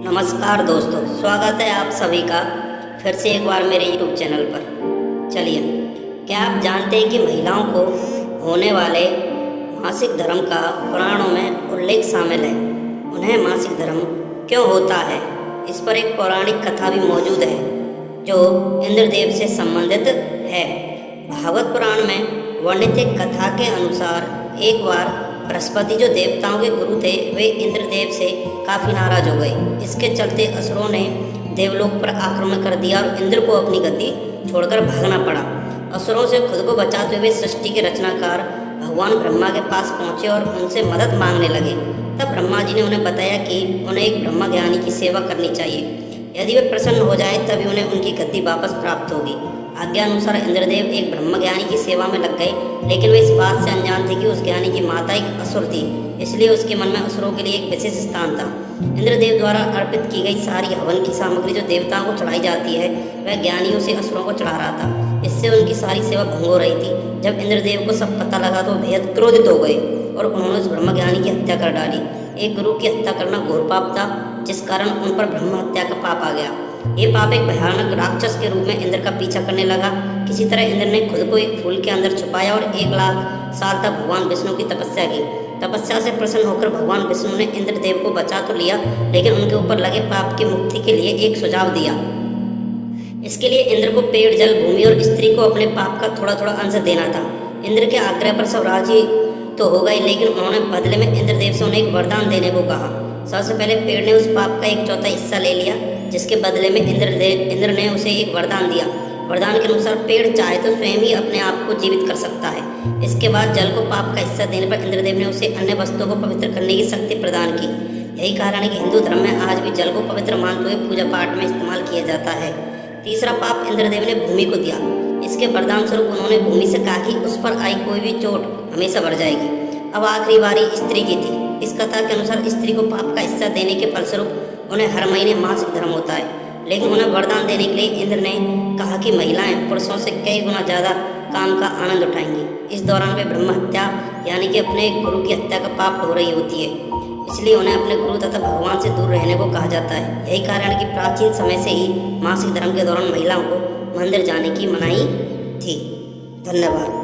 नमस्कार दोस्तों, स्वागत है आप सभी का फिर से एक बार मेरे YouTube चैनल पर। चलिए, क्या आप जानते हैं कि महिलाओं को होने वाले मासिक धर्म का पुराणों में उल्लेख शामिल है। उन्हें मासिक धर्म क्यों होता है, इस पर एक पौराणिक कथा भी मौजूद है जो इंद्रदेव से संबंधित है। भागवत पुराण में वर्णित एक कथा के अनुसार एक बार बृहस्पति जो देवताओं के गुरु थे वे इंद्रदेव से काफ़ी नाराज हो गए। इसके चलते असुरों ने देवलोक पर आक्रमण कर दिया और इंद्र को अपनी गति छोड़कर भागना पड़ा। असुरों से खुद को बचाते हुए सृष्टि के रचनाकार भगवान ब्रह्मा के पास पहुँचे और उनसे मदद मांगने लगे। तब ब्रह्मा जी ने उन्हें बताया कि उन्हें एक ब्रह्म ज्ञानी की सेवा करनी चाहिए। यदि वे प्रसन्न हो जाए तभी उन्हें उनकी गद्दी वापस प्राप्त होगी। आज्ञा अनुसार इंद्रदेव एक ब्रह्म ज्ञानी की सेवा में लग गए, लेकिन वे इस बात से अनजान थे कि उस ज्ञानी की माता एक असुर थी, इसलिए उसके मन में असुरों के लिए एक विशेष स्थान था। इंद्रदेव द्वारा अर्पित की गई सारी हवन की सामग्री जो देवताओं को चढ़ाई जाती है वह ज्ञानियों से असुरों को चढ़ा रहा था। इससे उनकी सारी सेवा भंग हो रही थी। जब इंद्रदेव को सब पता लगा तो बेहद क्रोधित हो गए और उन्होंने उस ब्रह्म ज्ञानी की हत्या कर डाली। एक गुरु की हत्या करना घोर पाप था, जिस कारण उन पर ब्रह्म हत्या का पाप आ गया। ये पाप एक भयानक राक्षस के रूप में इंद्र का पीछा करने लगा। किसी तरह इंद्र ने खुद को एक फूल के अंदर छुपाया और 1,00,000 साल तक भगवान विष्णु की तपस्या की। तपस्या से प्रसन्न होकर भगवान विष्णु ने इंद्रदेव को बचा तो लिया, लेकिन उनके ऊपर लगे पाप की मुक्ति के लिए एक सुझाव दिया। इसके लिए इंद्र को पेड़, जल, भूमि और स्त्री को अपने पाप का थोड़ा थोड़ा अंश देना था। इंद्र के आग्रह पर सब राजी तो हो गए, लेकिन उन्होंने बदले में इंद्रदेव से उन्हें एक वरदान देने को कहा। सबसे पहले पेड़ ने उस पाप का 1/4 हिस्सा ले लिया, जिसके बदले में इंद्र ने उसे एक वरदान दिया। वरदान के अनुसार पेड़ चाहे तो स्वयं ही अपने आप को जीवित कर सकता है। इसके बाद जल को पाप का हिस्सा देने पर इंद्रदेव ने उसे अन्य वस्तुओं को पवित्र करने की शक्ति प्रदान की। यही कारण है कि हिंदू धर्म में आज भी जल को पवित्र मानते हुए पूजा पाठ में इस्तेमाल किया जाता है। तीसरा पाप इंद्रदेव ने भूमि को दिया। इसके वरदान स्वरूप उन्होंने भूमि से कहा कि उस पर आई कोई भी चोट हमेशा बढ़ जाएगी। अब आखिरी बारी स्त्री की थी। इस कथा के अनुसार स्त्री को पाप का हिस्सा देने के फलस्वरूप उन्हें हर महीने मासिक धर्म होता है, लेकिन उन्हें वरदान देने के लिए इंद्र ने कहा कि महिलाएं पुरुषों से कई गुना ज़्यादा काम का आनंद उठाएंगी। इस दौरान वे ब्रह्म हत्या यानी कि अपने गुरु की हत्या का पाप हो रही होती है, इसलिए उन्हें अपने गुरु तथा भगवान से दूर रहने को कहा जाता है। यही कारण है कि प्राचीन समय से ही मासिक धर्म के दौरान महिलाओं को मंदिर जाने की मनाही थी। धन्यवाद।